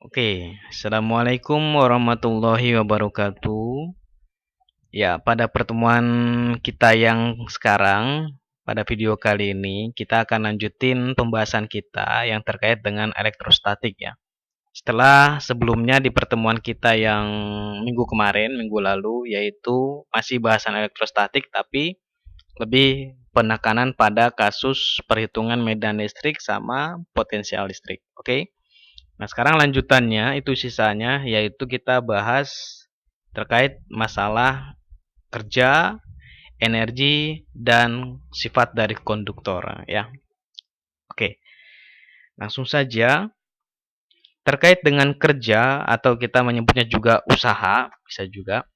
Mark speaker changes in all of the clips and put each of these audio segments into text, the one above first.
Speaker 1: Oke, Assalamualaikum warahmatullahi wabarakatuh. Ya, pada pertemuan kita yang sekarang, pada video kali ini, kita akan lanjutin pembahasan kita yang terkait dengan elektrostatik ya. Setelah sebelumnya di pertemuan kita yang minggu kemarin, minggu lalu, yaitu masih bahasan elektrostatik, tapi lebih penekanan pada kasus perhitungan medan listrik sama potensial listrik. Oke? Nah, sekarang lanjutannya itu sisanya yaitu kita bahas terkait masalah kerja, energi, dan sifat dari konduktor ya. Oke, langsung saja terkait dengan kerja atau kita menyebutnya juga usaha, bisa juga.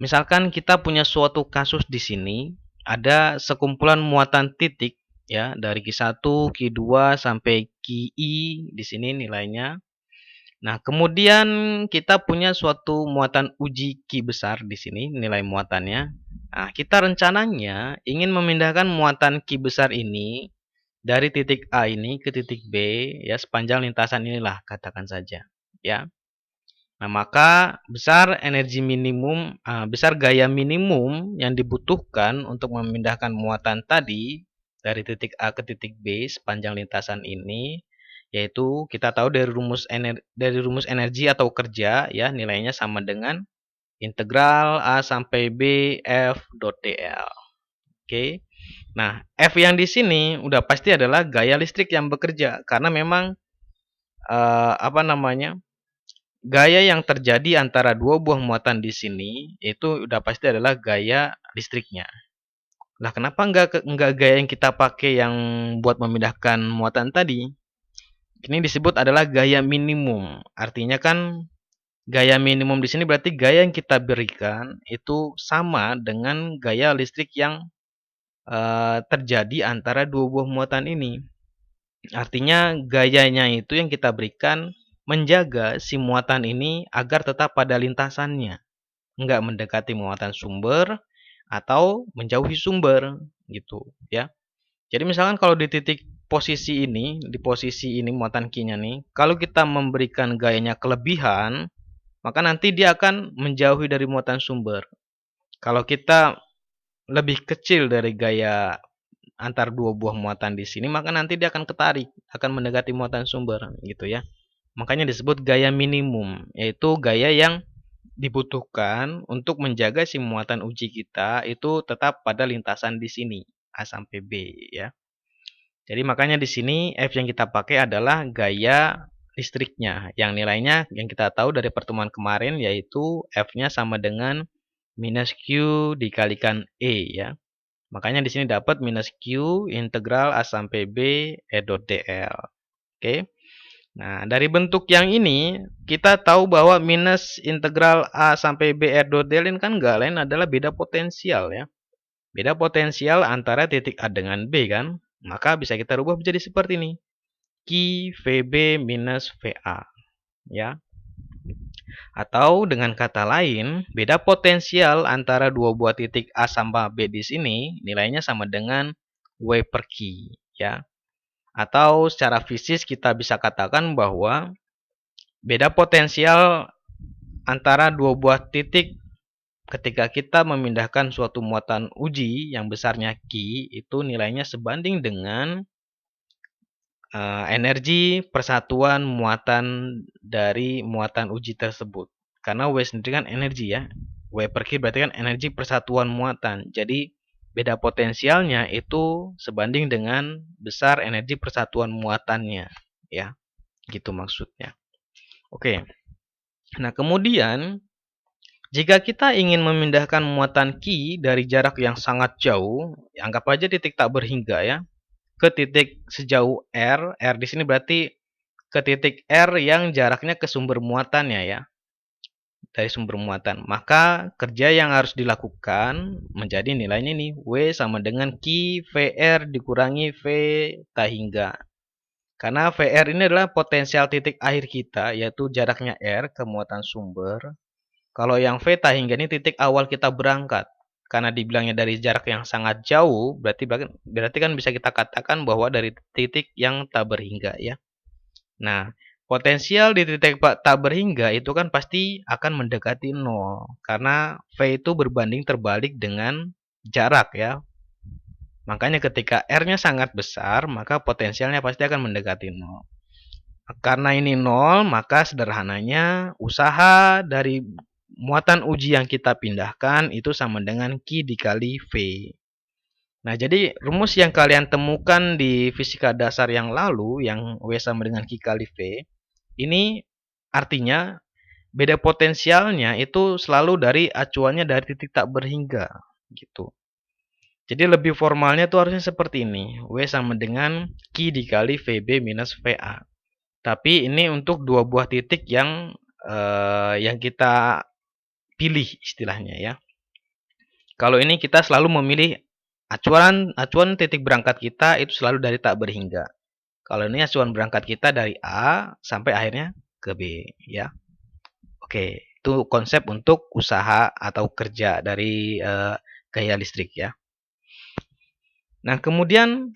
Speaker 1: Misalkan kita punya suatu kasus di sini, ada sekumpulan muatan titik ya dari Q1, Q2 sampai Qi di sini nilainya. Nah, kemudian kita punya suatu muatan uji Ki besar di sini, nilai muatannya. Nah, kita rencananya ingin memindahkan muatan Ki besar ini dari titik A ini ke titik B, ya sepanjang lintasan inilah, katakan saja. Ya. Nah, maka besar gaya minimum yang dibutuhkan untuk memindahkan muatan tadi dari titik A ke titik B sepanjang lintasan ini, yaitu kita tahu dari rumus energi atau kerja ya, nilainya sama dengan integral A sampai B F dot dl. Oke. Nah, F yang di sini udah pasti adalah gaya listrik yang bekerja karena memang apa namanya? Gaya yang terjadi antara dua buah muatan di sini itu udah pasti adalah gaya listriknya. Lah, kenapa enggak gaya yang kita pakai yang buat memindahkan muatan tadi? Ini disebut adalah gaya minimum. Artinya kan gaya minimum di sini berarti gaya yang kita berikan itu sama dengan gaya listrik yang terjadi antara dua buah muatan ini. Artinya gayanya itu yang kita berikan menjaga si muatan ini agar tetap pada lintasannya, enggak mendekati muatan sumber atau menjauhi sumber gitu ya. Jadi misalkan kalau di titik posisi ini, di posisi ini muatan Q-nya nih, kalau kita memberikan gayanya kelebihan, maka nanti dia akan menjauhi dari muatan sumber. Kalau kita lebih kecil dari gaya antar dua buah muatan di sini, maka nanti dia akan ketarik, akan mendekati muatan sumber gitu ya. Makanya disebut gaya minimum, yaitu gaya yang dibutuhkan untuk menjaga si muatan uji kita itu tetap pada lintasan di sini, A sampai B ya. Jadi makanya di sini F yang kita pakai adalah gaya listriknya, yang nilainya yang kita tahu dari pertemuan kemarin yaitu F-nya sama dengan minus Q dikalikan E ya. Makanya di sini dapat minus Q integral A sampai B E dot dl. Oke. Nah, dari bentuk yang ini kita tahu bahwa minus integral A sampai B E dot dl ini kan nggak lain adalah beda potensial ya. Beda potensial antara titik A dengan B kan. Maka bisa kita rubah menjadi seperti ini. Q VB minus VA. Ya. Atau dengan kata lain, beda potensial antara dua buah titik A sama B di sini nilainya sama dengan W per Q. Ya. Atau secara fisik kita bisa katakan bahwa beda potensial antara dua buah titik ketika kita memindahkan suatu muatan uji yang besarnya Q itu nilainya sebanding dengan energi persatuan muatan dari muatan uji tersebut. Karena W sendiri kan energi ya. W per Q berarti kan energi persatuan muatan. Jadi beda potensialnya itu sebanding dengan besar energi persatuan muatannya. Ya, gitu maksudnya. Oke. Nah, kemudian jika kita ingin memindahkan muatan Q dari jarak yang sangat jauh, anggap aja titik tak berhingga ya, ke titik sejauh R. R di sini berarti ke titik R yang jaraknya ke sumber muatannya ya. Dari sumber muatan. Maka kerja yang harus dilakukan menjadi nilainya nih. W sama dengan Q VR dikurangi V tak hingga. Karena VR ini adalah potensial titik akhir kita, yaitu jaraknya R ke muatan sumber. Kalau yang V tak hingga ini titik awal kita berangkat. Karena dibilangnya dari jarak yang sangat jauh, berarti kan bisa kita katakan bahwa dari titik yang tak berhingga ya. Nah, Potensial di titik tak berhingga itu kan pasti akan mendekati nol. Karena V itu berbanding terbalik dengan jarak ya. Makanya ketika R-nya sangat besar, maka potensialnya pasti akan mendekati nol. Karena ini nol, maka sederhananya usaha dari muatan uji yang kita pindahkan itu sama dengan Q dikali V. Nah, jadi rumus yang kalian temukan di fisika dasar yang lalu, yang W sama dengan Q kali V, ini artinya beda potensialnya itu selalu dari acuannya dari titik tak berhingga, gitu. Jadi lebih formalnya itu harusnya seperti ini. W sama dengan Q dikali VB minus VA. Tapi ini untuk dua buah titik yang kita pilih istilahnya ya. Kalau ini kita selalu memilih acuan titik berangkat kita itu selalu dari tak berhingga. Kalau ini acuan berangkat kita dari A sampai akhirnya ke B ya. Oke, itu konsep untuk usaha atau kerja dari gaya listrik ya. Nah, kemudian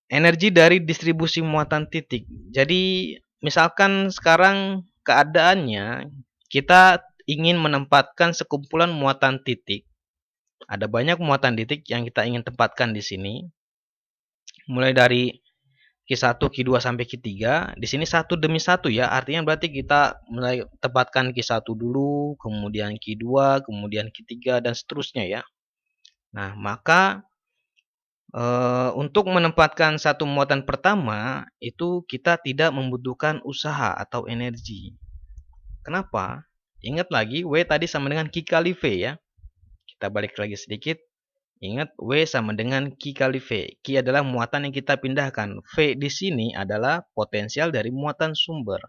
Speaker 1: energi dari distribusi muatan titik. Jadi, misalkan sekarang keadaannya kita ingin menempatkan sekumpulan muatan titik. Ada banyak muatan titik yang kita ingin tempatkan di sini. Mulai dari Q1, Q2 sampai Q3. Di sini satu demi satu ya. Artinya berarti kita mulai tempatkan Q1 dulu, kemudian Q2, kemudian Q3 dan seterusnya ya. Nah, maka untuk menempatkan satu muatan pertama, itu kita tidak membutuhkan usaha atau energi. Kenapa? Ingat lagi, W tadi sama dengan Q kali V ya. Kita balik lagi sedikit. Ingat, W sama dengan Q kali V. Q adalah muatan yang kita pindahkan. V di sini adalah potensial dari muatan sumber.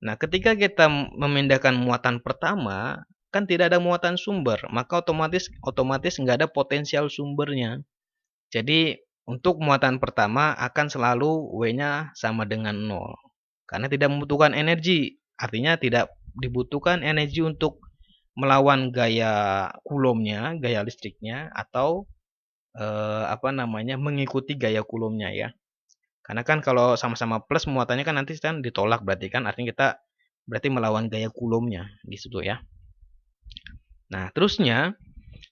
Speaker 1: Nah, ketika kita memindahkan muatan pertama, kan tidak ada muatan sumber. Maka otomatis nggak ada potensial sumbernya. Jadi untuk muatan pertama akan selalu W-nya sama dengan 0. Karena tidak membutuhkan energi. Artinya tidak dibutuhkan energi untuk melawan gaya kulomnya, gaya listriknya, atau mengikuti gaya kulomnya ya. Karena kan kalau sama-sama plus muatannya kan nanti kan ditolak, berarti kan artinya kita berarti melawan gaya kulomnya di situ ya. Nah, terusnya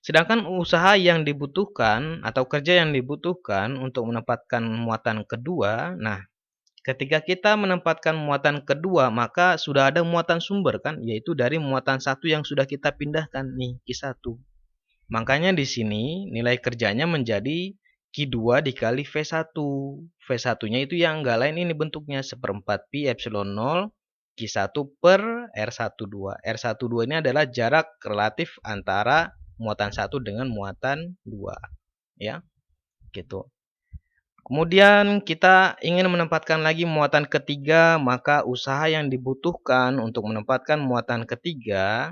Speaker 1: sedangkan usaha yang dibutuhkan atau kerja yang dibutuhkan untuk menempatkan muatan kedua, nah ketika kita menempatkan muatan kedua maka sudah ada muatan sumber kan, yaitu dari muatan satu yang sudah kita pindahkan nih Q1. Makanya di sini nilai kerjanya menjadi Q2 dikali V1. V1-nya itu yang enggak lain ini bentuknya seperempat Pi Epsilon 0 Q1 per R12. R12 ini adalah jarak relatif antara muatan 1 dengan muatan 2 ya gitu. Kemudian kita ingin menempatkan lagi muatan ketiga, maka usaha yang dibutuhkan untuk menempatkan muatan ketiga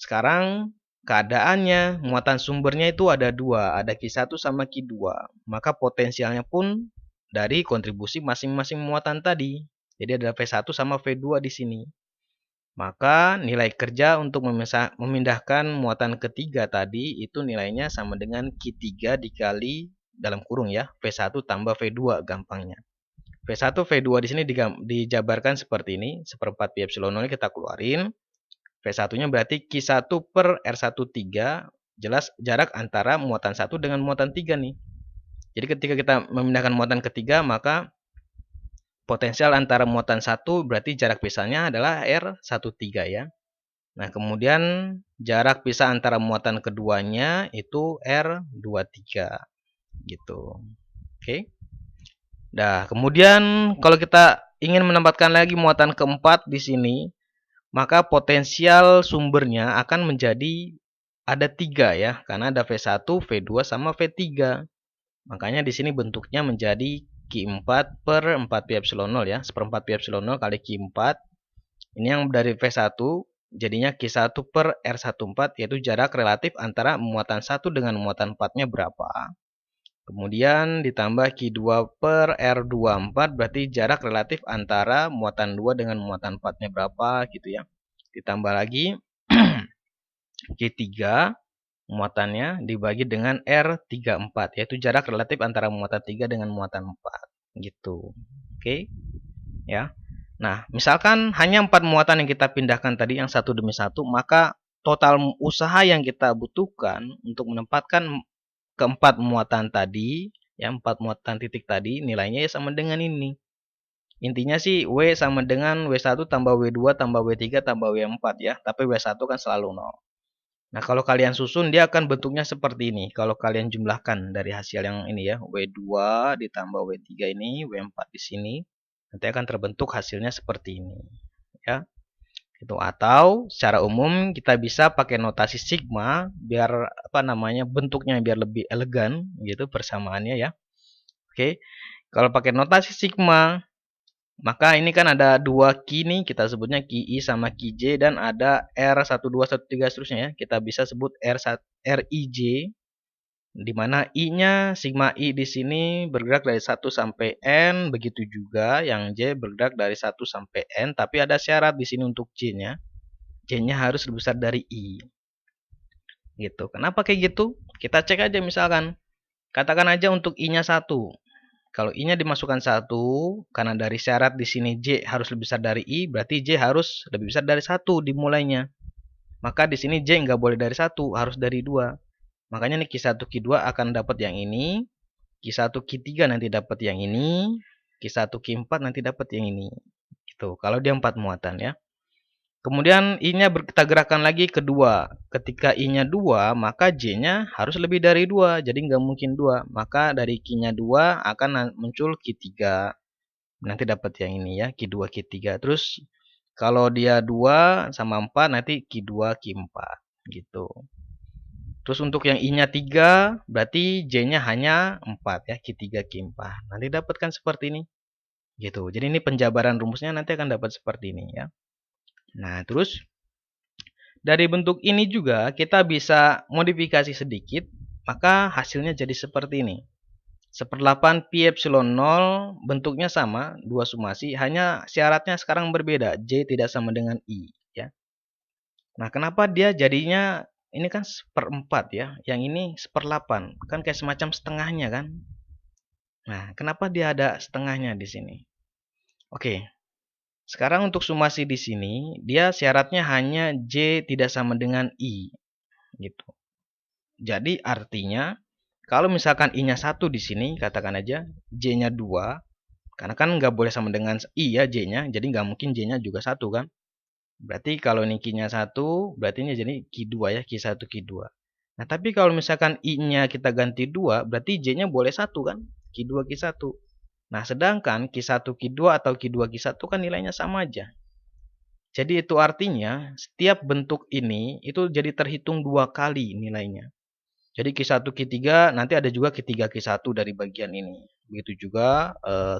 Speaker 1: sekarang keadaannya muatan sumbernya itu ada dua, ada Q1 sama Q2. Maka potensialnya pun dari kontribusi masing-masing muatan tadi. Jadi ada V1 sama V2 di sini. Maka nilai kerja untuk memindahkan muatan ketiga tadi itu nilainya sama dengan Q3 dikali dalam kurung ya, V1 tambah V2 gampangnya. V1 V2 di sini dijabarkan seperti ini, seperempat pi epsilon 0 kita keluarin. V1-nya berarti Q1 per R13, jelas jarak antara muatan 1 dengan muatan 3 nih. Jadi ketika kita memindahkan muatan ketiga, maka potensial antara muatan 1 berarti jarak pisahnya adalah R13 ya. Nah, kemudian jarak pisah antara muatan keduanya itu R23 gitu. Oke. Nah, kemudian kalau kita ingin menempatkan lagi muatan keempat di sini, maka potensial sumbernya akan menjadi ada 3 ya, karena ada V1, V2 sama V3. Makanya di sini bentuknya menjadi Q4 per 4 pi epsilon 0 ya, seperempat pi epsilon 0 kali Q4. Ini yang dari V1 jadinya Q1 per R14 yaitu jarak relatif antara muatan 1 dengan muatan 4-nya berapa. Kemudian ditambah Q2 per R24 berarti jarak relatif antara muatan 2 dengan muatan 4-nya berapa gitu ya. Ditambah lagi Q3 muatannya dibagi dengan R34 yaitu jarak relatif antara muatan 3 dengan muatan 4 gitu. Oke. Ya. Nah, misalkan hanya 4 muatan yang kita pindahkan tadi yang satu demi satu, maka total usaha yang kita butuhkan untuk menempatkan keempat muatan tadi, ya 4 muatan titik tadi, nilainya ya sama dengan ini. Intinya sih W sama dengan W1 tambah W2 tambah W3 tambah W4 ya, tapi W1 kan selalu 0. Nah, kalau kalian susun dia akan bentuknya seperti ini. Kalau kalian jumlahkan dari hasil yang ini ya, W2 ditambah W3 ini, W4 di sini, nanti akan terbentuk hasilnya seperti ini, ya. Itu atau secara umum kita bisa pakai notasi sigma biar apa namanya bentuknya biar lebih elegan gitu persamaannya ya. Oke. Kalau pakai notasi sigma maka ini kan ada dua key nih, kita sebutnya key I sama key J dan ada R1213 seterusnya ya. Kita bisa sebut RIJ di mana I-nya sigma I di sini bergerak dari 1 sampai N, begitu juga yang J bergerak dari 1 sampai N, tapi ada syarat di sini untuk J-nya. J-nya harus lebih besar dari I. Gitu. Kenapa kayak gitu? Kita cek aja misalkan. Katakan aja untuk I-nya 1. Kalau I-nya dimasukkan 1, karena dari syarat di sini J harus lebih besar dari I, berarti J harus lebih besar dari 1 dimulainya. Maka di sini J nggak boleh dari 1, harus dari 2. Makanya nih Q1, Q2 akan dapat yang ini, Q1, Q3 nanti dapat yang ini, Q1, Q4 nanti dapat yang ini. Gitu. Kalau dia 4 muatan ya. Kemudian I-nya kita gerakkan lagi ke 2. Ketika I-nya 2, maka J-nya harus lebih dari 2. Jadi nggak mungkin 2. Maka dari Q-nya 2 akan muncul Q3. Nanti dapat yang ini ya, Q2, Q3. Terus kalau dia 2 sama 4, nanti Q2, Q4. Gitu. Terus untuk yang I-nya 3, berarti J-nya hanya 4 ya, Q3, Q4. Nanti dapatkan seperti ini. Gitu. Jadi ini penjabaran rumusnya nanti akan dapat seperti ini ya. Nah, terus dari bentuk ini juga kita bisa modifikasi sedikit, maka hasilnya jadi seperti ini. 1/8 pi epsilon 0 bentuknya sama, dua sumasi, hanya syaratnya sekarang berbeda, J tidak sama dengan I. Ya. Nah, kenapa dia jadinya, ini kan 1/4 ya, yang ini 1/8, kan kayak semacam setengahnya kan. Nah, kenapa dia ada setengahnya di sini? Oke, sekarang untuk sumasi di sini, dia syaratnya hanya J tidak sama dengan I. Gitu. Jadi artinya, kalau misalkan I-nya 1 di sini, katakan aja, J-nya 2, karena kan nggak boleh sama dengan I ya J-nya, jadi nggak mungkin J-nya juga 1 kan. Berarti kalau ini Q-nya 1, berarti ini jadi Q2 ya, Q1, Q2. Nah, tapi kalau misalkan I-nya kita ganti 2, berarti J-nya boleh 1 kan, Q2, Q1. Nah, sedangkan Q1, Q2 atau Q2, Q1 kan nilainya sama aja. Jadi itu artinya setiap bentuk ini itu jadi terhitung 2 kali nilainya. Jadi Q1, Q3 nanti ada juga Q3, Q1 dari bagian ini. Begitu juga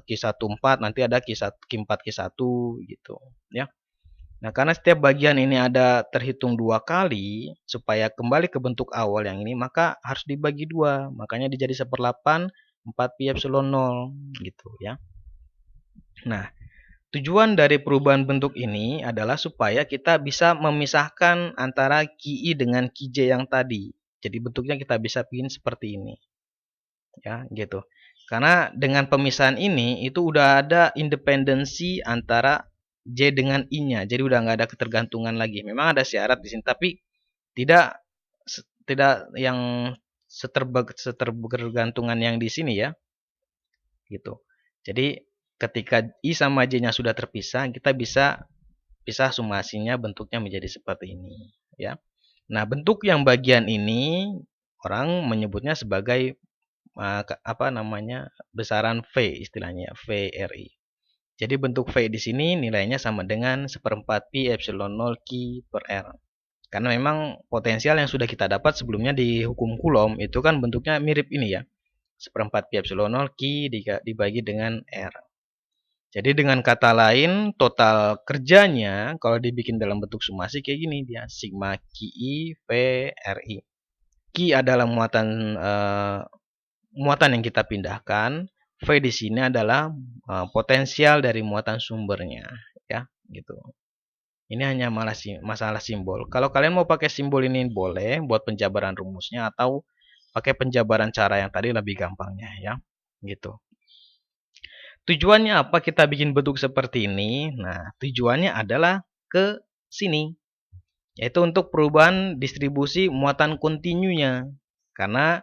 Speaker 1: Q1, 4 nanti ada Q1, Q4, Q1 gitu ya. Nah, karena setiap bagian ini ada terhitung 2 kali, supaya kembali ke bentuk awal yang ini, maka harus dibagi 2. Makanya dia jadi 1/8 4 pi epsilon 0 gitu ya. Nah, tujuan dari perubahan bentuk ini adalah supaya kita bisa memisahkan antara Qi dengan Qj yang tadi. Jadi bentuknya kita bisa bikin seperti ini. Ya, gitu. Karena dengan pemisahan ini itu udah ada independensi antara J dengan I-nya. Jadi udah nggak ada ketergantungan lagi. Memang ada syarat di sini tapi tidak tidak yang setergantungan yang di sini ya. Gitu. Jadi ketika I sama J-nya sudah terpisah, kita bisa pisah sumasinya bentuknya menjadi seperti ini, ya. Nah, bentuk yang bagian ini orang menyebutnya sebagai apa namanya? Besaran V istilahnya, VRI. Jadi bentuk V di sini nilainya sama dengan 1/4 pi epsilon 0 Q per R. Karena memang potensial yang sudah kita dapat sebelumnya di hukum Coulomb itu kan bentuknya mirip ini ya. 1/4 pi epsilon 0 Q dibagi dengan R. Jadi dengan kata lain, total kerjanya kalau dibikin dalam bentuk sumasi kayak gini dia, sigma Qi V Ri. Qi adalah muatan yang kita pindahkan, V di sini adalah potensial dari muatan sumbernya, ya, gitu. Ini hanya masalah simbol. Kalau kalian mau pakai simbol ini boleh buat penjabaran rumusnya atau pakai penjabaran cara yang tadi lebih gampangnya ya, gitu. Tujuannya apa kita bikin bentuk seperti ini? Nah, tujuannya adalah ke sini, yaitu untuk perubahan distribusi muatan kontinunya. Karena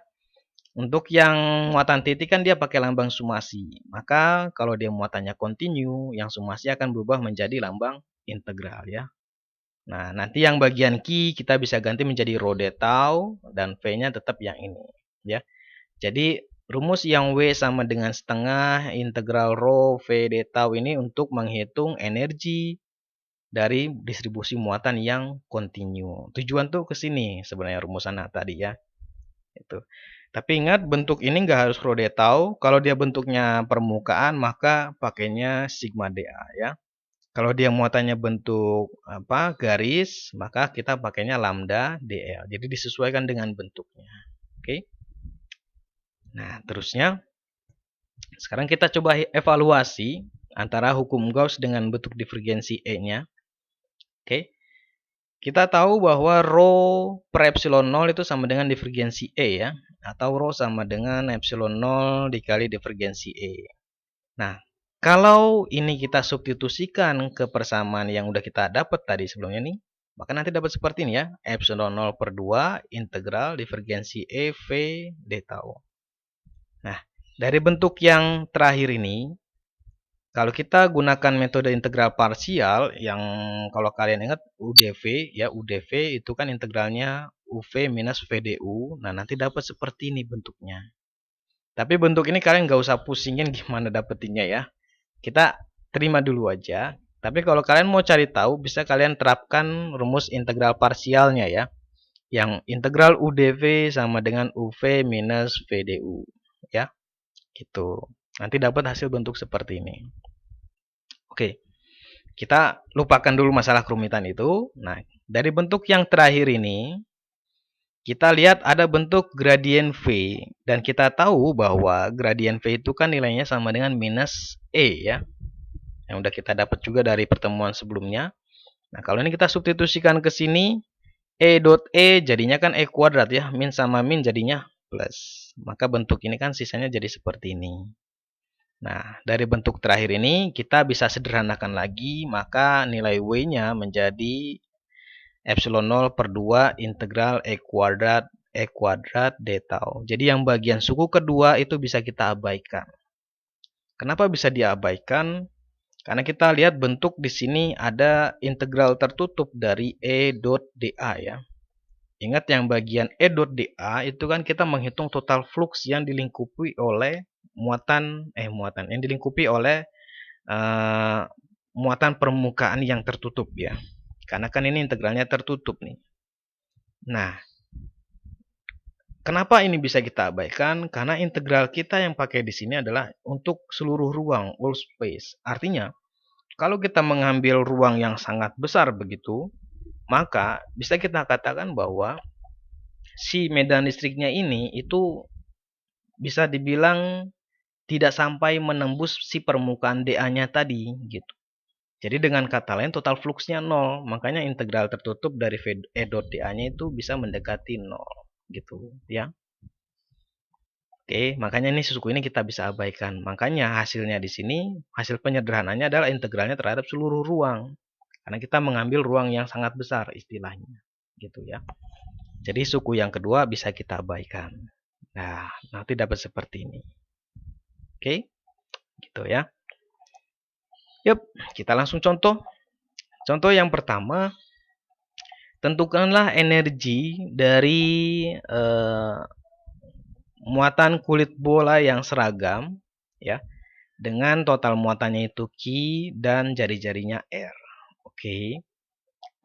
Speaker 1: untuk yang muatan titik kan dia pakai lambang sumasi. Maka kalau dia muatannya kontinu, yang sumasi akan berubah menjadi lambang integral ya. Nah, nanti yang bagian Q kita bisa ganti menjadi rho d tau dan V-nya tetap yang ini ya. Jadi rumus yang W sama dengan setengah integral rho V d tau ini untuk menghitung energi dari distribusi muatan yang kontinu. Tujuan tuh ke sini sebenarnya rumusan tadi ya. Itu. Tapi ingat bentuk ini nggak harus rho d tau. Kalau dia bentuknya permukaan maka pakainya sigma dA ya. Kalau dia muatannya bentuk garis, maka kita pakainya lambda dl. Jadi disesuaikan dengan bentuknya. Oke. Nah, terusnya sekarang kita coba evaluasi antara hukum Gauss dengan bentuk divergensi E-nya. Oke. Kita tahu bahwa rho per epsilon 0 itu sama dengan divergensi E ya, atau rho sama dengan epsilon 0 dikali divergensi E. Nah, kalau ini kita substitusikan ke persamaan yang udah kita dapat tadi sebelumnya nih, maka nanti dapat seperti ini ya, epsilon 0 per 2 integral divergensi E V d tau. Nah, dari bentuk yang terakhir ini, kalau kita gunakan metode integral parsial yang kalau kalian ingat UdV ya, UdV itu kan integralnya UV minus VdU. Nah, nanti dapat seperti ini bentuknya. Tapi bentuk ini kalian nggak usah pusingin gimana dapetinnya ya. Kita terima dulu aja. Tapi kalau kalian mau cari tahu, bisa kalian terapkan rumus integral parsialnya ya. Yang integral UdV sama dengan UV minus VdU. Ya, gitu. Nanti dapat hasil bentuk seperti ini. Oke, kita lupakan dulu masalah kerumitan itu. Nah, dari bentuk yang terakhir ini, kita lihat ada bentuk gradien V. Dan kita tahu bahwa gradien V itu kan nilainya sama dengan minus E ya. Yang udah kita dapat juga dari pertemuan sebelumnya. Nah, kalau ini kita substitusikan ke sini, E dot E jadinya kan E kuadrat ya. Min sama min jadinya plus. Maka bentuk ini kan sisanya jadi seperti ini. Nah, dari bentuk terakhir ini kita bisa sederhanakan lagi, maka nilai W-nya menjadi epsilon 0 per 2 integral E kuadrat d tau. Jadi yang bagian suku kedua itu bisa kita abaikan. Kenapa bisa diabaikan? Karena kita lihat bentuk di sini ada integral tertutup dari E dot dA ya. Ingat yang bagian E dot dA itu kan kita menghitung total flux yang dilingkupi oleh muatan yang dilingkupi oleh muatan permukaan yang tertutup ya. Karena kan ini integralnya tertutup nih. Nah, kenapa ini bisa kita abaikan? Karena integral kita yang pakai di sini adalah untuk seluruh ruang, all space. Artinya, kalau kita mengambil ruang yang sangat besar begitu, maka bisa kita katakan bahwa si medan listriknya ini itu bisa dibilang tidak sampai menembus si permukaan dA-nya tadi gitu. Jadi dengan kata lain total fluxnya 0, makanya integral tertutup dari E dot dA-nya itu bisa mendekati 0 gitu ya. Oke, makanya ini suku ini kita bisa abaikan. Makanya hasilnya di sini, hasil penyederhananya adalah integralnya terhadap seluruh ruang. Karena kita mengambil ruang yang sangat besar istilahnya. Gitu ya. Jadi suku yang kedua bisa kita abaikan. Nah, nanti dapat seperti ini. Oke, gitu ya. Yuk, kita langsung contoh. Contoh yang pertama, tentukanlah energi dari muatan kulit bola yang seragam ya, dengan total muatannya itu Q dan jari-jarinya R. Oke.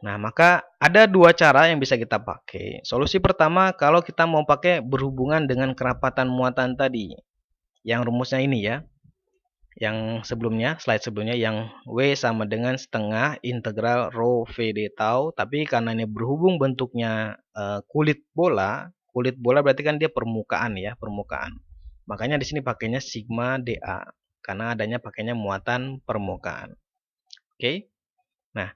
Speaker 1: Nah, maka ada dua cara yang bisa kita pakai. Solusi pertama, kalau kita mau pakai berhubungan dengan kerapatan muatan tadi. Yang rumusnya ini ya. Yang sebelumnya, slide sebelumnya, yang W sama dengan setengah integral rho V d tau. Tapi karena ini berhubung bentuknya kulit bola berarti kan dia permukaan ya, permukaan. Makanya di sini pakainya sigma dA. Karena adanya pakainya muatan permukaan. Oke. Nah,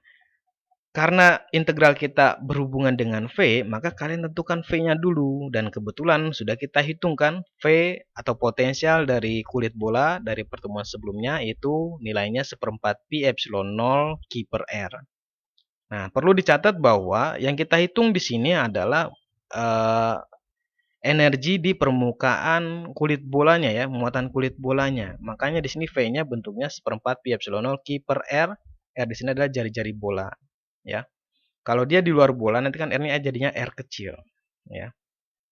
Speaker 1: Karena integral kita berhubungan dengan V, maka kalian tentukan V-nya dulu. Dan kebetulan sudah kita hitungkan V atau potensial dari kulit bola dari pertemuan sebelumnya itu nilainya 1/4 pi epsilon 0 Q per R. Nah, perlu dicatat bahwa yang kita hitung di sini adalah energi di permukaan kulit bolanya ya, muatan kulit bolanya. Makanya di sini V-nya bentuknya 1/4 pi epsilon 0 Q per R. R di sini adalah jari-jari bola, ya. Kalau dia di luar bola nanti kan R-nya jadinya R kecil, ya,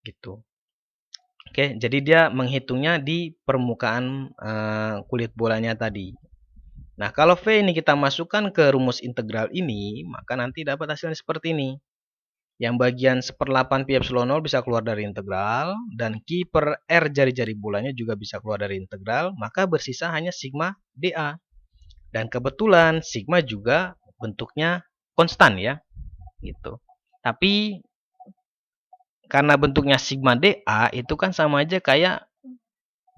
Speaker 1: gitu. Oke, jadi dia menghitungnya di permukaan kulit bolanya tadi. Nah, kalau V ini kita masukkan ke rumus integral ini, maka nanti dapat hasilnya seperti ini. Yang bagian 1/8 pi epsilon 0 bisa keluar dari integral, dan Q per R jari-jari bolanya juga bisa keluar dari integral, maka bersisa hanya sigma dA. Dan kebetulan sigma juga bentuknya konstan ya, gitu. Tapi karena bentuknya sigma dA itu kan sama aja kayak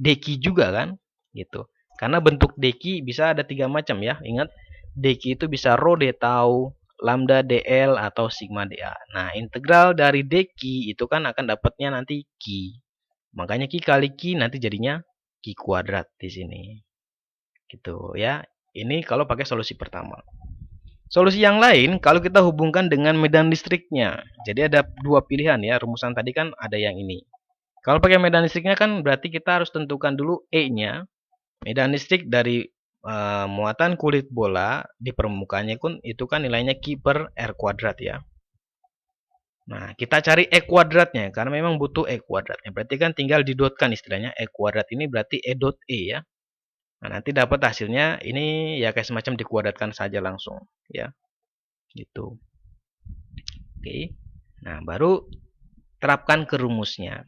Speaker 1: dq juga kan, gitu. Karena bentuk dq bisa ada 3 macam ya. Ingat, dq itu bisa rho d tau, lambda dl atau sigma dA. Nah, integral dari dq itu kan akan dapatnya nanti q. Makanya q kali q nanti jadinya q kuadrat di sini. Gitu ya. Ini kalau pakai solusi pertama. Solusi yang lain kalau kita hubungkan dengan medan listriknya. Jadi ada dua pilihan ya. Rumusan tadi kan ada yang ini. Kalau pakai medan listriknya kan berarti kita harus tentukan dulu E-nya. Medan listrik dari muatan kulit bola di permukaannya pun itu kan nilainya Q per R kuadrat ya. Nah, kita cari E kuadratnya karena memang butuh E kuadratnya. Berarti kan tinggal didotkan istilahnya. E kuadrat ini berarti E dot E ya. Nah, nanti dapat hasilnya ini ya kayak semacam dikuadratkan saja langsung ya. Gitu. Oke. Nah, baru terapkan ke rumusnya.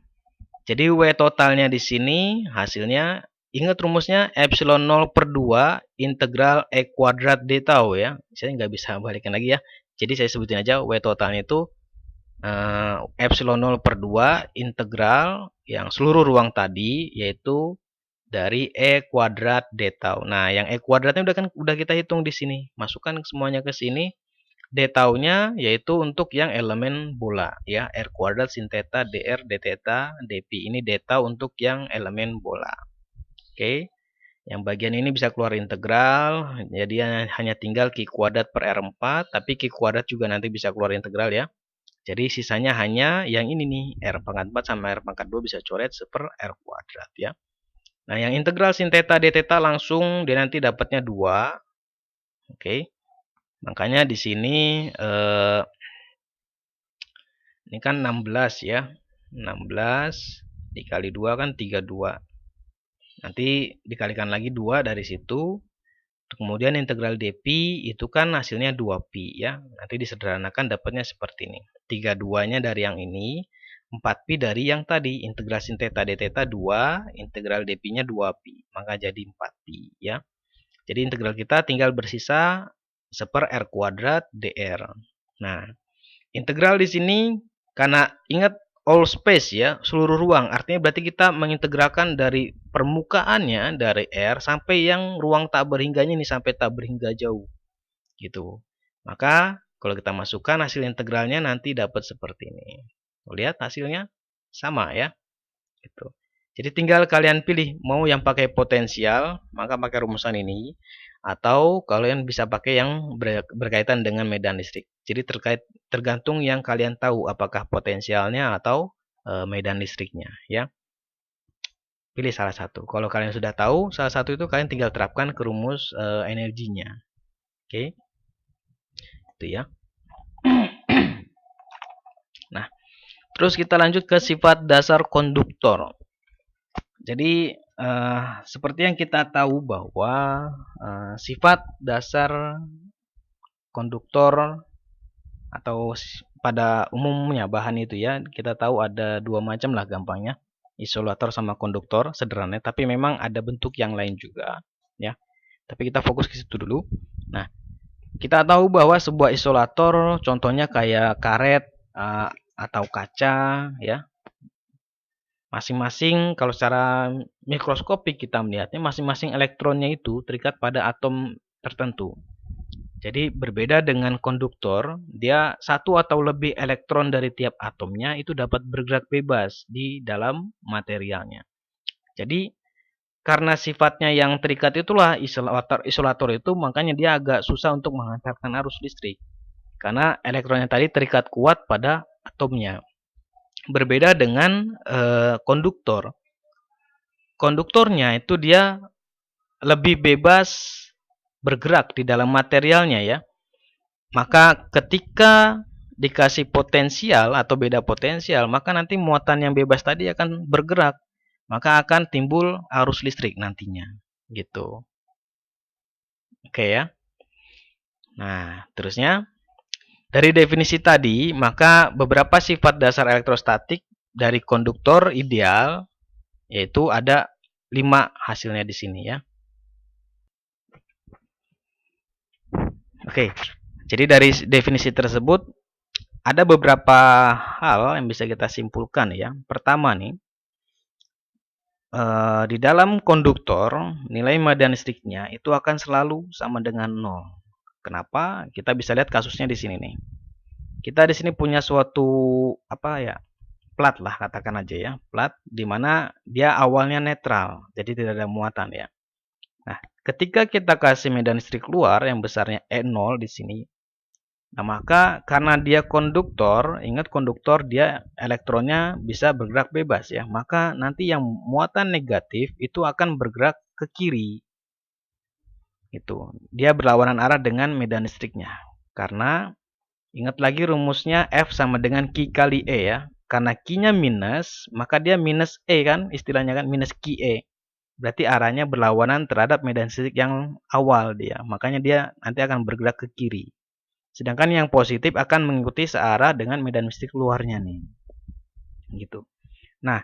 Speaker 1: Jadi W totalnya di sini hasilnya ingat rumusnya epsilon 0 per 2 integral E kuadrat D tau ya. Saya nggak bisa balikan lagi ya. Jadi saya sebutin aja W totalnya itu epsilon 0 per 2 integral yang seluruh ruang tadi yaitu dari E kuadrat D tau. Nah, yang E kuadratnya udah kita hitung di sini. Masukkan semuanya ke sini. D taunya yaitu untuk yang elemen bola ya, R kuadrat sin theta dr d theta dpi ini D tau untuk yang elemen bola. Oke. Yang bagian ini bisa keluar integral, jadi hanya tinggal Q kuadrat per R4, tapi Q kuadrat juga nanti bisa keluar integral ya. Jadi sisanya hanya yang ini nih, R pangkat 4 sama R pangkat 2 bisa coret seper R kuadrat ya. Nah, yang integral sin theta d theta langsung dia nanti dapatnya 2. Oke. Makanya di sini ini kan 16 ya. 16 dikali 2 kan 32. Nanti dikalikan lagi 2 dari situ. Kemudian integral dp itu kan hasilnya 2pi ya. Nanti disederhanakan dapatnya seperti ini. 32-nya dari yang ini, 4pi dari yang tadi. Integral sin theta d theta 2, integral dp-nya 2pi. Maka jadi 4pi ya. Jadi integral kita tinggal bersisa seper R kuadrat dr. Nah, integral di sini karena ingat all space ya, seluruh ruang. Artinya berarti kita mengintegralkan dari permukaannya dari R sampai yang ruang tak berhingganya ini sampai tak berhingga jauh. Gitu. Maka kalau kita masukkan hasil integralnya nanti dapat seperti ini. Lihat hasilnya sama ya. Gitu. Jadi tinggal kalian pilih mau yang pakai potensial, maka pakai rumusan ini, atau kalian bisa pakai yang berkaitan dengan medan listrik. Jadi tergantung yang kalian tahu apakah potensialnya atau medan listriknya ya. Pilih salah satu. Kalau kalian sudah tahu salah satu itu kalian tinggal terapkan ke rumus energinya. Oke. Itu ya. Nah, terus kita lanjut ke sifat dasar konduktor. Jadi seperti yang kita tahu bahwa sifat dasar konduktor atau pada umumnya bahan itu ya, kita tahu ada dua macam lah gampangnya, isolator sama konduktor sederhananya, tapi memang ada bentuk yang lain juga ya. Tapi kita fokus ke situ dulu. Nah, kita tahu bahwa sebuah isolator contohnya kayak karet atau kaca ya. Masing-masing kalau secara mikroskopik kita melihatnya masing-masing elektronnya itu terikat pada atom tertentu. Jadi berbeda dengan konduktor, dia satu atau lebih elektron dari tiap atomnya itu dapat bergerak bebas di dalam materialnya. Jadi karena sifatnya yang terikat itulah isolator itu makanya dia agak susah untuk menghantarkan arus listrik. Karena elektronnya tadi terikat kuat pada atomnya. Berbeda dengan konduktor. Konduktornya itu dia lebih bebas bergerak di dalam materialnya ya. Maka ketika dikasih potensial atau beda potensial, maka nanti muatan yang bebas tadi akan bergerak. Maka akan timbul arus listrik nantinya. Gitu. Oke ya. Nah, terusnya dari definisi tadi, maka beberapa sifat dasar elektrostatik dari konduktor ideal yaitu ada 5 hasilnya di sini ya. Oke. Jadi dari definisi tersebut ada beberapa hal yang bisa kita simpulkan ya. Pertama nih, di dalam konduktor nilai medan listriknya itu akan selalu sama dengan 0. Kenapa? Kita bisa lihat kasusnya di sini nih. Kita di sini punya suatu plat lah katakan aja ya, plat di mana dia awalnya netral, jadi tidak ada muatan ya. Nah, ketika kita kasih medan listrik keluar yang besarnya E0 di sini, nah maka karena dia konduktor, ingat konduktor dia elektronnya bisa bergerak bebas ya, maka nanti yang muatan negatif itu akan bergerak ke kiri. Itu. Dia berlawanan arah dengan medan listriknya. Karena ingat lagi rumusnya F sama dengan Q kali E ya. Karena Q-nya minus, maka dia minus E kan, istilahnya kan minus QE. Berarti arahnya berlawanan terhadap medan listrik yang awal dia. Makanya dia nanti akan bergerak ke kiri. Sedangkan yang positif akan mengikuti searah dengan medan listrik luarnya nih. Gitu. Nah,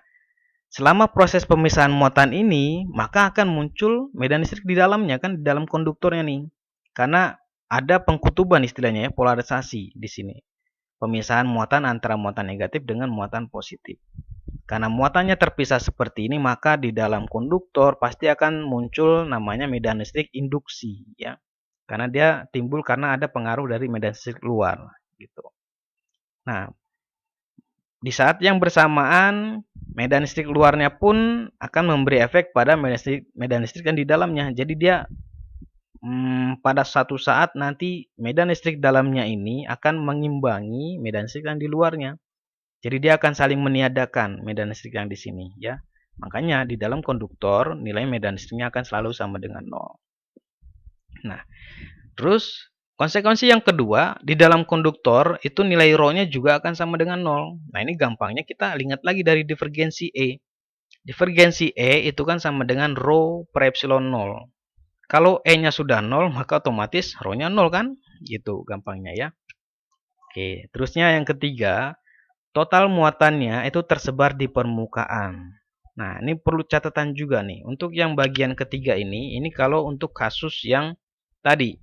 Speaker 1: selama proses pemisahan muatan ini, maka akan muncul medan listrik di dalamnya kan, di dalam konduktornya nih. Karena ada pengkutuban istilahnya ya, polarisasi di sini. Pemisahan muatan antara muatan negatif dengan muatan positif. Karena muatannya terpisah seperti ini, maka di dalam konduktor pasti akan muncul namanya medan listrik induksi ya. Karena dia timbul karena ada pengaruh dari medan listrik luar gitu. Nah, di saat yang bersamaan medan listrik luarnya pun akan memberi efek pada medan listrik yang di dalamnya. Jadi dia pada satu saat nanti medan listrik dalamnya ini akan mengimbangi medan listrik yang di luarnya. Jadi dia akan saling meniadakan medan listrik yang di sini ya. Makanya di dalam konduktor nilai medan listriknya akan selalu sama dengan 0. Nah, terus konsekuensi yang kedua, di dalam konduktor itu nilai ρ-nya juga akan sama dengan 0. Nah, ini gampangnya kita lihat lagi dari divergensi E. Divergensi E itu kan sama dengan ρ per epsilon 0. Kalau E-nya sudah 0, maka otomatis ρ-nya 0 kan? Gitu gampangnya ya. Oke, terusnya yang ketiga, total muatannya itu tersebar di permukaan. Nah, ini perlu catatan juga nih. Untuk yang bagian ketiga ini kalau untuk kasus yang tadi,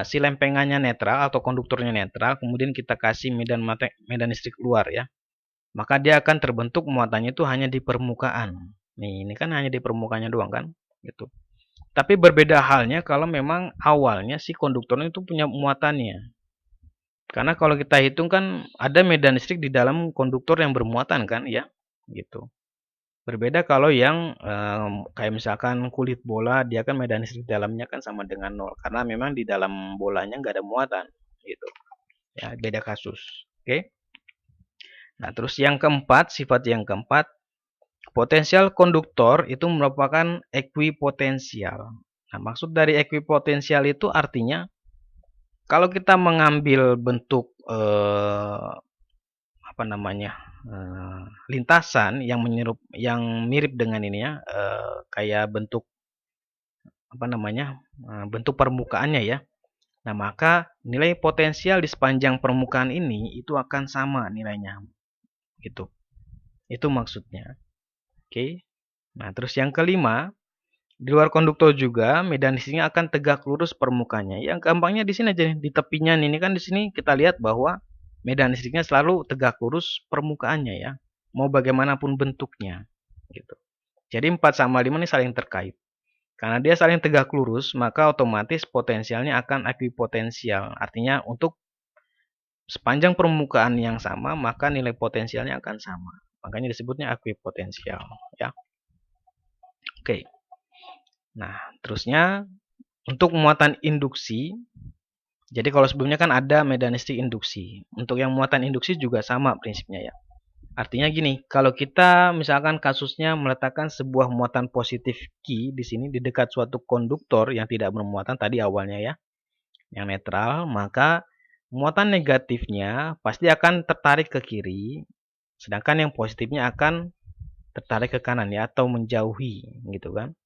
Speaker 1: si lempengannya netral atau konduktornya netral, kemudian kita kasih medan listrik keluar ya. Maka dia akan terbentuk muatannya itu hanya di permukaan. Nih, ini kan hanya di permukaannya doang kan? Gitu. Tapi berbeda halnya kalau memang awalnya si konduktornya itu punya muatannya. Karena kalau kita hitung kan ada medan listrik di dalam konduktor yang bermuatan kan ya, gitu. Berbeda kalau yang kayak misalkan kulit bola, dia kan medan listrik di dalamnya kan sama dengan 0 karena memang di dalam bolanya nggak ada muatan, gitu. Ya, beda kasus. Oke. Nah, terus yang keempat, sifat yang keempat, potensial konduktor itu merupakan ekuipotensial. Nah, maksud dari ekuipotensial itu artinya kalau kita mengambil bentuk lintasan yang mirip dengan ini ya, kayak bentuk bentuk permukaannya ya. Nah, maka nilai potensial di sepanjang permukaan ini itu akan sama nilainya. Gitu. Itu maksudnya. Oke. Nah, terus yang kelima, di luar konduktor juga medan listriknya akan tegak lurus permukaannya. Yang gampangnya di sini aja di tepinya ini kan di sini kita lihat bahwa medan listriknya selalu tegak lurus permukaannya ya. Mau bagaimanapun bentuknya gitu. Jadi 4 sama 5 ini saling terkait. Karena dia saling tegak lurus, maka otomatis potensialnya akan ekuipotensial. Artinya untuk sepanjang permukaan yang sama, maka nilai potensialnya akan sama. Makanya disebutnya ekuipotensial, ya. Oke. Nah, terusnya untuk muatan induksi. Jadi kalau sebelumnya kan ada medanistik induksi. Untuk yang muatan induksi juga sama prinsipnya ya. Artinya gini, kalau kita misalkan kasusnya meletakkan sebuah muatan positif Q di sini di dekat suatu konduktor yang tidak bermuatan tadi awalnya ya, yang netral, maka muatan negatifnya pasti akan tertarik ke kiri, sedangkan yang positifnya akan tertarik ke kanan ya, atau menjauhi gitu kan.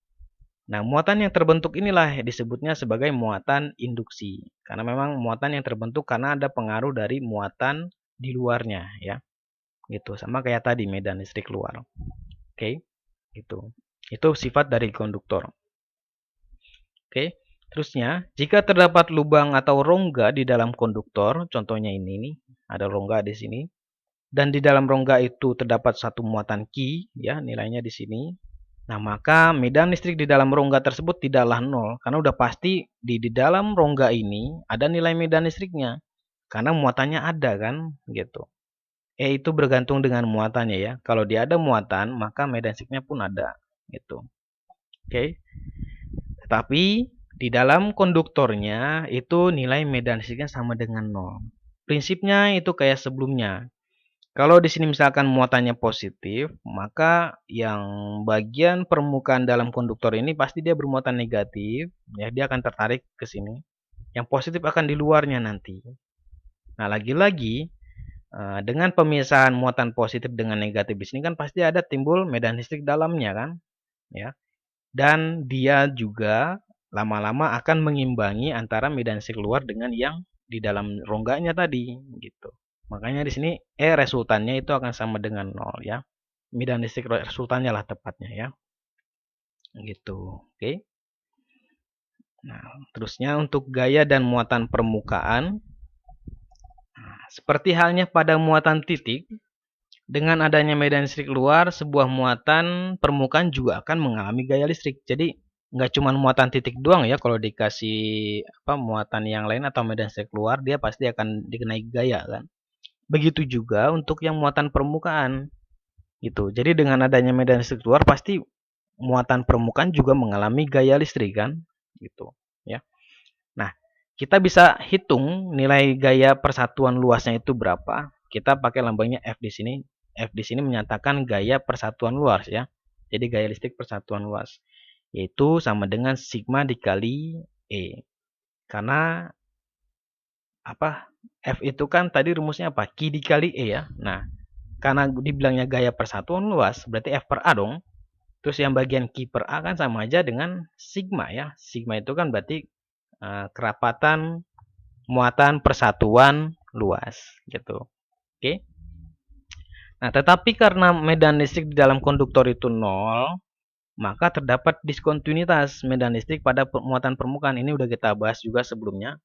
Speaker 1: Nah, muatan yang terbentuk inilah disebutnya sebagai muatan induksi. Karena memang muatan yang terbentuk karena ada pengaruh dari muatan di luarnya ya. Gitu, sama kayak tadi medan listrik luar. Oke, gitu. Itu sifat dari konduktor. Oke, terusnya jika terdapat lubang atau rongga di dalam konduktor, contohnya ini nih, ada rongga di sini. Dan di dalam rongga itu terdapat satu muatan Q ya, nilainya di sini. Nah, maka medan listrik di dalam rongga tersebut tidaklah nol. Karena udah pasti di dalam rongga ini ada nilai medan listriknya. Karena muatannya ada kan, gitu. Itu bergantung dengan muatannya ya. Kalau dia ada muatan, maka medan listriknya pun ada, gitu. Oke. Tetapi di dalam konduktornya itu nilai medan listriknya sama dengan nol. Prinsipnya itu kayak sebelumnya. Kalau di sini misalkan muatannya positif, maka yang bagian permukaan dalam konduktor ini pasti dia bermuatan negatif, ya dia akan tertarik ke sini. Yang positif akan di luarnya nanti. Nah, lagi-lagi dengan pemisahan muatan positif dengan negatif di sini kan pasti ada timbul medan listrik dalamnya kan, ya. Dan dia juga lama-lama akan mengimbangi antara medan listrik luar dengan yang di dalam rongganya tadi, gitu. Makanya di sini resultannya itu akan sama dengan 0 ya. Medan listrik resultannya lah tepatnya ya. Gitu. Oke. Nah, terusnya untuk gaya dan muatan permukaan. Nah, seperti halnya pada muatan titik, dengan adanya medan listrik luar, sebuah muatan permukaan juga akan mengalami gaya listrik. Jadi nggak cuma muatan titik doang ya, kalau dikasih muatan yang lain atau medan listrik luar, dia pasti akan dikenai gaya kan. Begitu juga untuk yang muatan permukaan. Gitu. Jadi dengan adanya medan listrik keluar pasti muatan permukaan juga mengalami gaya listrik kan? Gitu, ya. Nah, kita bisa hitung nilai gaya persatuan luasnya itu berapa. Kita pakai lambangnya F di sini. F di sini menyatakan gaya persatuan luas ya. Jadi gaya listrik persatuan luas yaitu sama dengan sigma dikali E. Karena F itu kan tadi rumusnya apa? Q dikali E ya. Nah, karena dibilangnya gaya persatuan luas, berarti F per A dong. Terus yang bagian Q per A kan sama aja dengan sigma ya. Sigma itu kan berarti kerapatan muatan persatuan luas gitu. Oke. Nah, tetapi karena medan listrik di dalam konduktor itu 0, maka terdapat diskontinuitas medan listrik pada muatan permukaan. Ini udah kita bahas juga sebelumnya.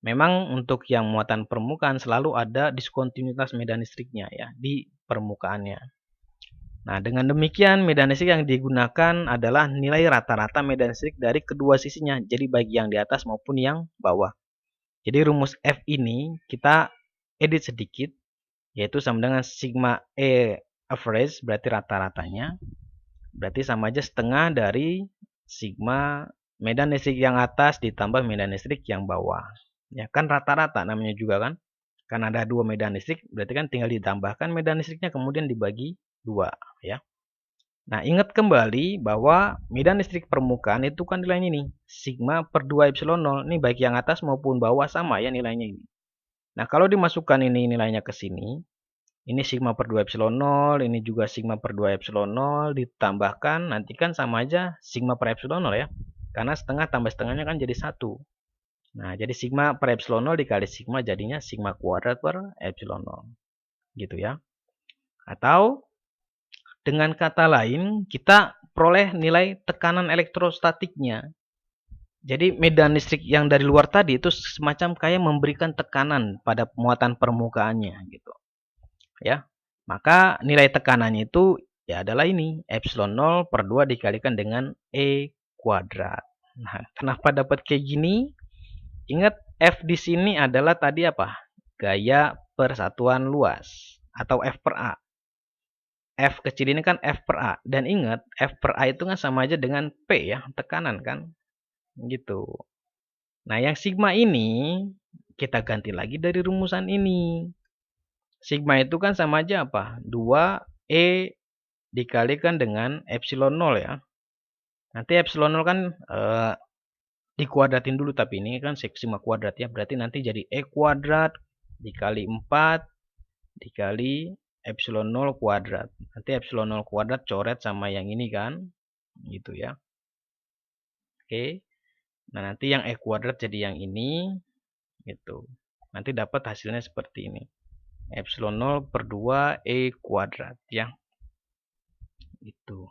Speaker 1: Memang untuk yang muatan permukaan selalu ada diskontinuitas medan listriknya ya di permukaannya. Nah, dengan demikian medan listrik yang digunakan adalah nilai rata-rata medan listrik dari kedua sisinya. Jadi baik yang di atas maupun yang bawah. Jadi rumus F ini kita edit sedikit, yaitu sama dengan sigma E average, berarti rata-ratanya. Berarti sama aja setengah dari sigma medan listrik yang atas ditambah medan listrik yang bawah. Ya kan rata-rata namanya juga kan. Karena ada dua medan listrik, berarti kan tinggal ditambahkan medan listriknya kemudian dibagi 2 ya. Nah, ingat kembali bahwa medan listrik permukaan itu kan nilainya nih, sigma per 2 epsilon 0. Ini baik yang atas maupun bawah sama ya nilainya ini. Nah, kalau dimasukkan ini nilainya ke sini, ini sigma per 2 epsilon 0, ini juga sigma per 2 epsilon 0, ditambahkan nanti kan sama aja sigma per epsilon 0 ya. Karena setengah tambah setengahnya kan jadi 1. Nah, jadi sigma per epsilon 0 dikali sigma jadinya sigma kuadrat per epsilon 0. Gitu ya. Atau dengan kata lain, kita peroleh nilai tekanan elektrostatiknya. Jadi medan listrik yang dari luar tadi itu semacam kayak memberikan tekanan pada muatan permukaannya gitu. Ya. Maka nilai tekanannya itu ya adalah ini epsilon 0 per 2 dikalikan dengan E kuadrat. Nah, kenapa dapat kayak gini? Ingat F di sini adalah tadi apa? Gaya persatuan luas atau F per A. F kecil ini kan F per A. Dan ingat, F per A itu kan sama aja dengan P ya, tekanan kan? Gitu. Nah, yang sigma ini kita ganti lagi dari rumusan ini. Sigma itu kan sama aja apa? 2E dikalikan dengan epsilon 0 ya. Nanti epsilon 0 kan dikuadratin dulu, tapi ini kan sigma kuadrat ya. Berarti nanti jadi E kuadrat dikali 4 dikali epsilon 0 kuadrat. Nanti epsilon 0 kuadrat coret sama yang ini kan. Gitu ya. Oke. Nah, nanti yang E kuadrat jadi yang ini. Gitu. Nanti dapat hasilnya seperti ini. Epsilon 0 per 2 E kuadrat ya. Gitu.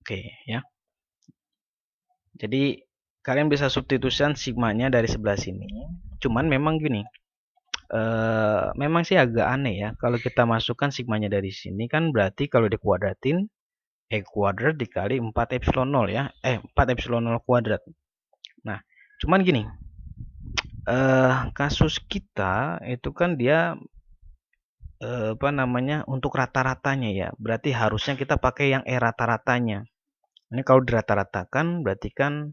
Speaker 1: Oke ya. Jadi kalian bisa substitusikan sigmanya dari sebelah sini. Cuman memang gini. Memang sih agak aneh ya. Kalau kita masukkan sigmanya dari sini kan berarti kalau dikuadratin E kuadrat dikali 4 epsilon 0 ya. 4 epsilon 0 kuadrat. Nah, cuman gini. Kasus kita itu kan dia apa namanya untuk rata-ratanya ya. Berarti harusnya kita pakai yang E rata-ratanya. Ini kalau dirata-ratakan berarti kan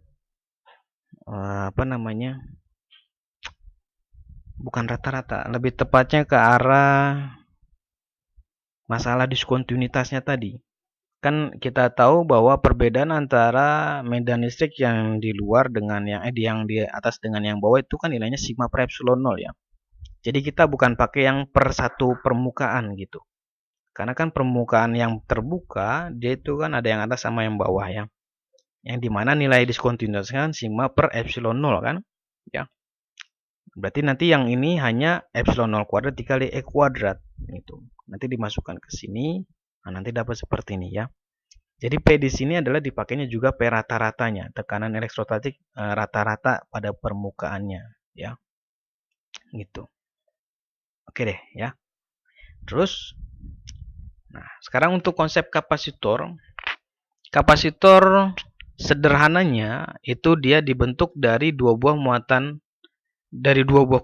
Speaker 1: apa namanya? Bukan rata-rata, lebih tepatnya ke arah masalah diskontinuitasnya tadi. Kan kita tahu bahwa perbedaan antara medan listrik yang di luar dengan yang di atas dengan yang bawah itu kan nilainya sigma per epsilon 0 ya. Jadi kita bukan pakai yang per satu permukaan gitu. Karena kan permukaan yang terbuka dia itu kan ada yang atas sama yang bawah ya. Yang dimana nilai diskontinuitas kan sigma per epsilon 0 kan. Ya. Berarti nanti yang ini hanya epsilon 0 kuadrat dikali E kuadrat gitu. Nanti dimasukkan ke sini. Nah, nanti dapat seperti ini ya. Jadi P di sini adalah dipakainya juga P rata-ratanya, tekanan elektrostatik rata-rata pada permukaannya ya. Gitu. Oke deh ya. Terus nah, sekarang untuk konsep kapasitor. Kapasitor sederhananya itu dia dibentuk dari dua buah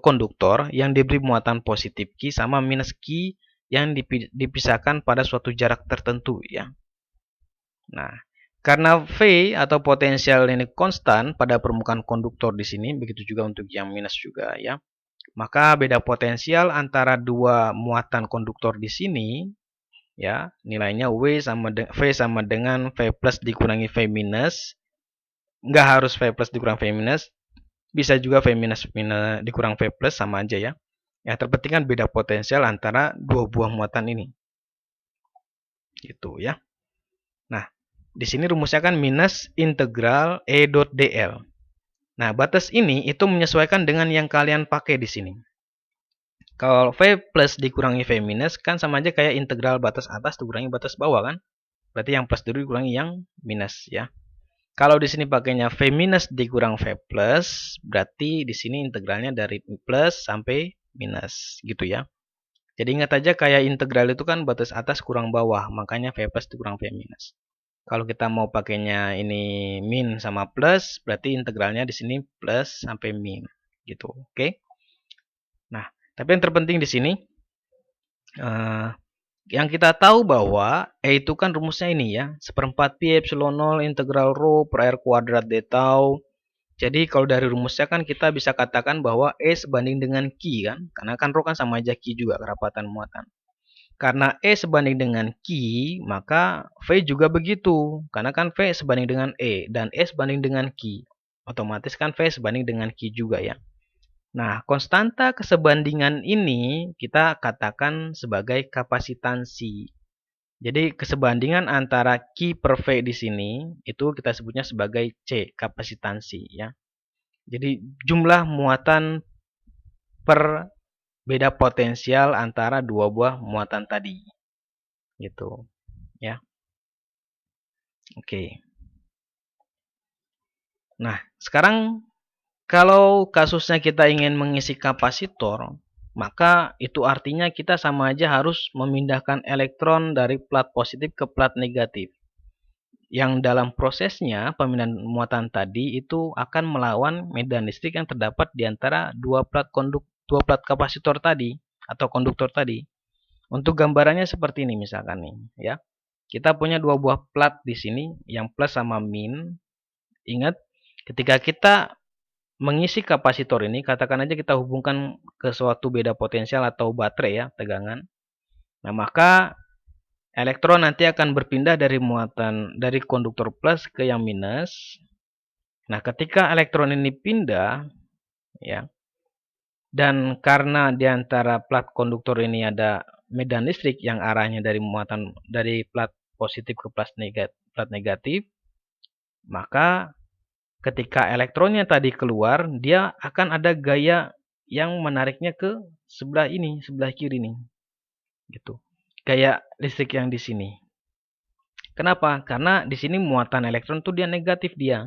Speaker 1: konduktor yang diberi muatan positif Q sama minus Q yang dipisahkan pada suatu jarak tertentu ya. Nah, karena V atau potensial ini konstan pada permukaan konduktor di sini, begitu juga untuk yang minus juga ya. Maka beda potensial antara dua muatan konduktor di sini ya, nilainya V sama dengan V plus dikurangi V minus. Nggak harus V plus dikurang V minus, bisa juga V minus dikurang V plus sama aja ya. Yang terpenting kan beda potensial antara dua buah muatan ini. Gitu ya. Nah, di sini rumusnya kan minus integral E dot dl. Nah, batas ini itu menyesuaikan dengan yang kalian pakai di sini. Kalau V plus dikurangi V minus kan sama aja kayak integral batas atas dikurangi batas bawah kan? Berarti yang plus dulu dikurangi yang minus ya. Kalau di sini pakainya V minus dikurang V plus, berarti di sini integralnya dari plus sampai minus gitu ya. Jadi ingat aja kayak integral itu kan batas atas kurang bawah, makanya V plus dikurang V minus. Kalau kita mau pakainya ini min sama plus, berarti integralnya di sini plus sampai min, gitu. Oke? Nah, tapi yang terpenting di sini, yang kita tahu bahwa E itu kan rumusnya ini ya, 1/4 pi epsilon 0 integral rho per R kuadrat d tau. Jadi kalau dari rumusnya kan kita bisa katakan bahwa E sebanding dengan Q kan, karena kan rho kan sama aja Q juga kerapatan muatan. Karena E sebanding dengan Q, maka V juga begitu. Karena kan V sebanding dengan E, dan E sebanding dengan Q. Otomatis kan V sebanding dengan Q juga ya. Nah, konstanta kesebandingan ini kita katakan sebagai kapasitansi. Jadi kesebandingan antara Q per V di sini, itu kita sebutnya sebagai C, kapasitansi ya. Jadi jumlah muatan per beda potensial antara dua buah muatan tadi. Gitu ya. Oke. Nah, sekarang kalau kasusnya kita ingin mengisi kapasitor, maka itu artinya kita sama aja harus memindahkan elektron dari plat positif ke plat negatif. Yang dalam prosesnya pemindahan muatan tadi itu akan melawan medan listrik yang terdapat di antara dua plat kapasitor tadi atau konduktor tadi. Untuk gambarannya seperti ini misalkan nih, ya. Kita punya dua buah plat di sini, yang plus sama min. Ingat, ketika kita mengisi kapasitor ini, katakan aja kita hubungkan ke suatu beda potensial atau baterai ya, tegangan. Nah, maka elektron nanti akan berpindah dari konduktor plus ke yang minus. Nah, ketika elektron ini pindah, ya, dan karena di antara plat konduktor ini ada medan listrik yang arahnya dari plat positif ke plat negatif, maka ketika elektronnya tadi keluar, dia akan ada gaya yang menariknya ke sebelah ini, sebelah kiri nih. Gitu. Gaya listrik yang di sini. Kenapa? Karena di sini muatan elektron tuh dia negatif dia.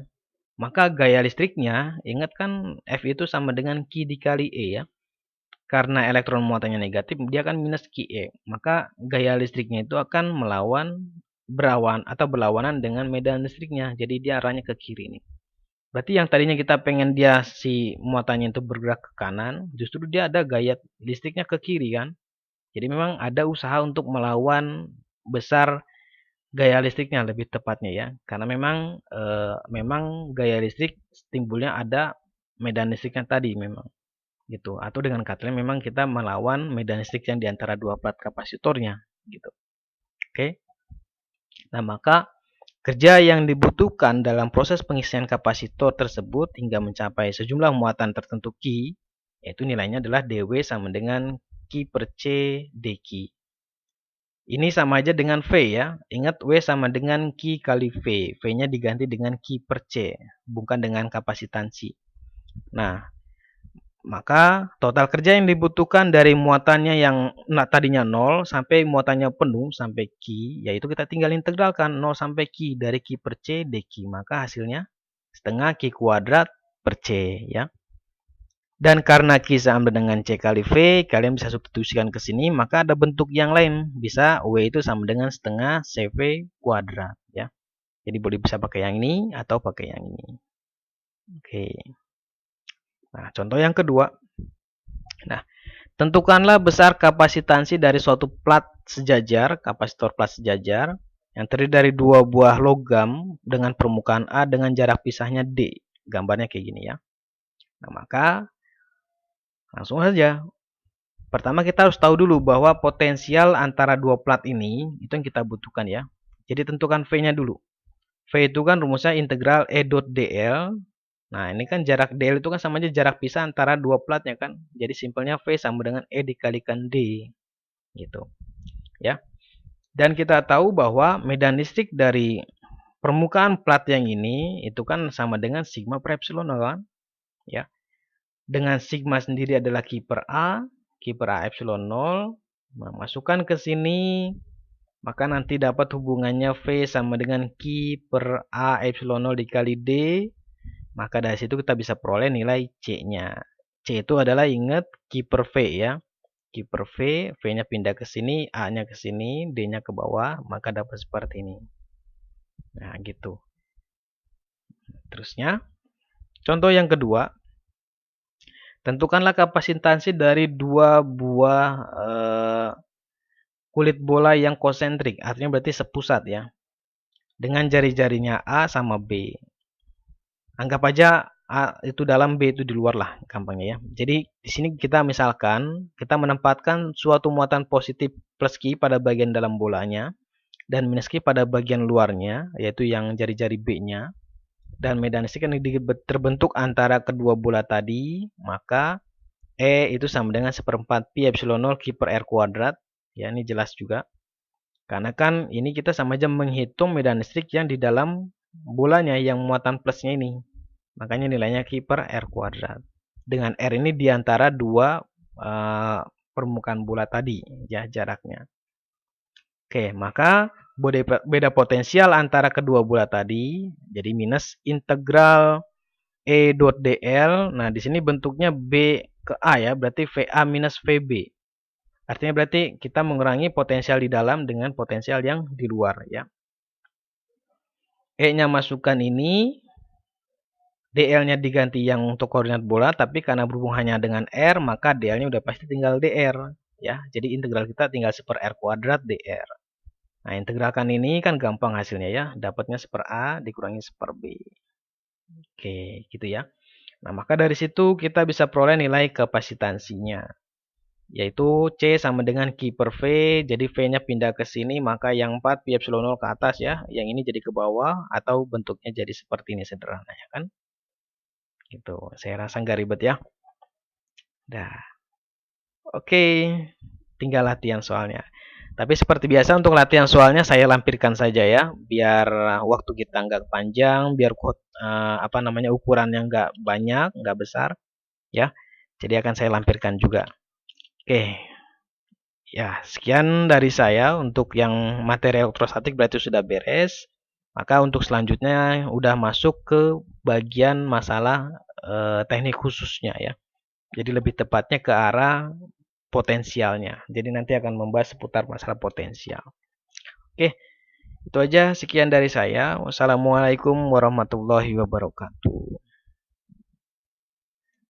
Speaker 1: Maka gaya listriknya, ingat kan F itu sama dengan Q dikali E ya. Karena elektron muatannya negatif, dia akan minus QE. Maka gaya listriknya itu akan berlawanan dengan medan listriknya. Jadi dia arahnya ke kiri nih. Berarti yang tadinya kita pengen dia si muatannya itu bergerak ke kanan, justru dia ada gaya listriknya ke kiri kan. Jadi memang ada usaha untuk melawan besar gaya listriknya lebih tepatnya ya. Karena memang gaya listrik timbulnya ada medan listriknya tadi memang. Gitu. Atau dengan kata lain memang kita melawan medan listrik yang diantara dua plat kapasitornya gitu. Oke. Nah, maka kerja yang dibutuhkan dalam proses pengisian kapasitor tersebut hingga mencapai sejumlah muatan tertentu Q, yaitu nilainya adalah dW sama dengan Q per C dQ. Ini sama aja dengan V ya. Ingat W sama dengan Q kali V. V-nya diganti dengan Q per C, bukan dengan kapasitansi. Nah, maka total kerja yang dibutuhkan dari muatannya yang tadinya 0 sampai muatannya penuh sampai Q, yaitu kita tinggal integralkan 0 sampai Q dari Q per C dQ. Maka hasilnya setengah Q kuadrat per C ya. Dan karena Q sama dengan C kali V, kalian bisa substitusikan ke sini, maka ada bentuk yang lain. Bisa W itu sama dengan setengah CV kuadrat ya. Jadi boleh bisa pakai yang ini atau pakai yang ini. Oke. Nah, contoh yang kedua. Nah, tentukanlah besar kapasitansi dari suatu plat sejajar, kapasitor plat sejajar, yang terdiri dari dua buah logam dengan permukaan A dengan jarak pisahnya D. Gambarnya kayak gini ya. Nah, maka langsung saja. Pertama kita harus tahu dulu bahwa potensial antara dua plat ini, itu yang kita butuhkan ya. Jadi tentukan V-nya dulu. V itu kan rumusnya integral E dot dl. Nah, ini kan jarak dl itu kan sama aja jarak pisah antara dua platnya kan. Jadi simpelnya V sama dengan E dikalikan D. Gitu. Ya. Dan kita tahu bahwa medan listrik dari permukaan plat yang ini itu kan sama dengan sigma per epsilon kan? Ya. Dengan sigma sendiri adalah Q per A epsilon 0. Nah, masukkan ke sini, maka nanti dapat hubungannya V sama dengan Q per A epsilon 0 dikali D. Maka dari situ kita bisa peroleh nilai C-nya. C itu adalah ingat Q per V ya. Q per V, V-nya pindah ke sini, A-nya ke sini, D-nya ke bawah, maka dapat seperti ini. Nah, gitu. Terusnya, contoh yang kedua. Tentukanlah kapasitansi dari dua buah kulit bola yang konsentrik, artinya berarti sepusat ya. Dengan jari-jarinya A sama B. Anggap aja A itu dalam, B itu di luar lah, gampangnya ya. Jadi di sini kita misalkan kita menempatkan suatu muatan positif plus Q pada bagian dalam bolanya dan minus Q pada bagian luarnya, yaitu yang jari-jari B-nya. Dan medan listrik yang terbentuk antara kedua bola tadi, maka E itu sama dengan 1/4 pi epsilon 0 Q per R kuadrat. Ya, ini jelas juga. Karena kan ini kita sama aja menghitung medan listrik yang di dalam bolanya yang muatan plusnya ini. Makanya nilainya Q per R kuadrat. Dengan R ini di antara dua permukaan bola tadi, ya jaraknya. Oke, maka beda potensial antara kedua bola tadi, jadi minus integral E dot dl. Nah, di sini bentuknya B ke A ya, berarti VA minus VB. Artinya berarti kita mengurangi potensial di dalam dengan potensial yang di luar ya. E-nya masukkan ini, DL-nya diganti yang untuk koordinat bola, tapi karena berhubung hanya dengan R, maka DL-nya udah pasti tinggal DR ya. Jadi integral kita tinggal 1/R kuadrat DR. Nah, integralkan ini kan gampang hasilnya ya. Dapatnya 1/A dikurangi 1/B. Oke, gitu ya. Nah, maka dari situ kita bisa peroleh nilai kapasitansinya, yaitu C sama dengan Q per V. Jadi V-nya pindah ke sini, maka yang 4 pi epsilon 0 ke atas ya. Yang ini jadi ke bawah, atau bentuknya jadi seperti ini sederhana ya kan. Gitu. Saya rasa nggak ribet ya. Dah. Oke, tinggal latihan soalnya. Tapi seperti biasa untuk latihan soalnya saya lampirkan saja ya, biar waktu kita nggak panjang, biar ukurannya nggak banyak, nggak besar, ya. Jadi akan saya lampirkan juga. Oke, ya sekian dari saya untuk yang materi elektrostatik berarti sudah beres. Maka untuk selanjutnya udah masuk ke bagian masalah teknik khususnya ya. Jadi lebih tepatnya ke arah potensialnya. Jadi nanti akan membahas seputar masalah potensial. Oke, itu aja sekian dari saya. Wassalamualaikum warahmatullahi wabarakatuh.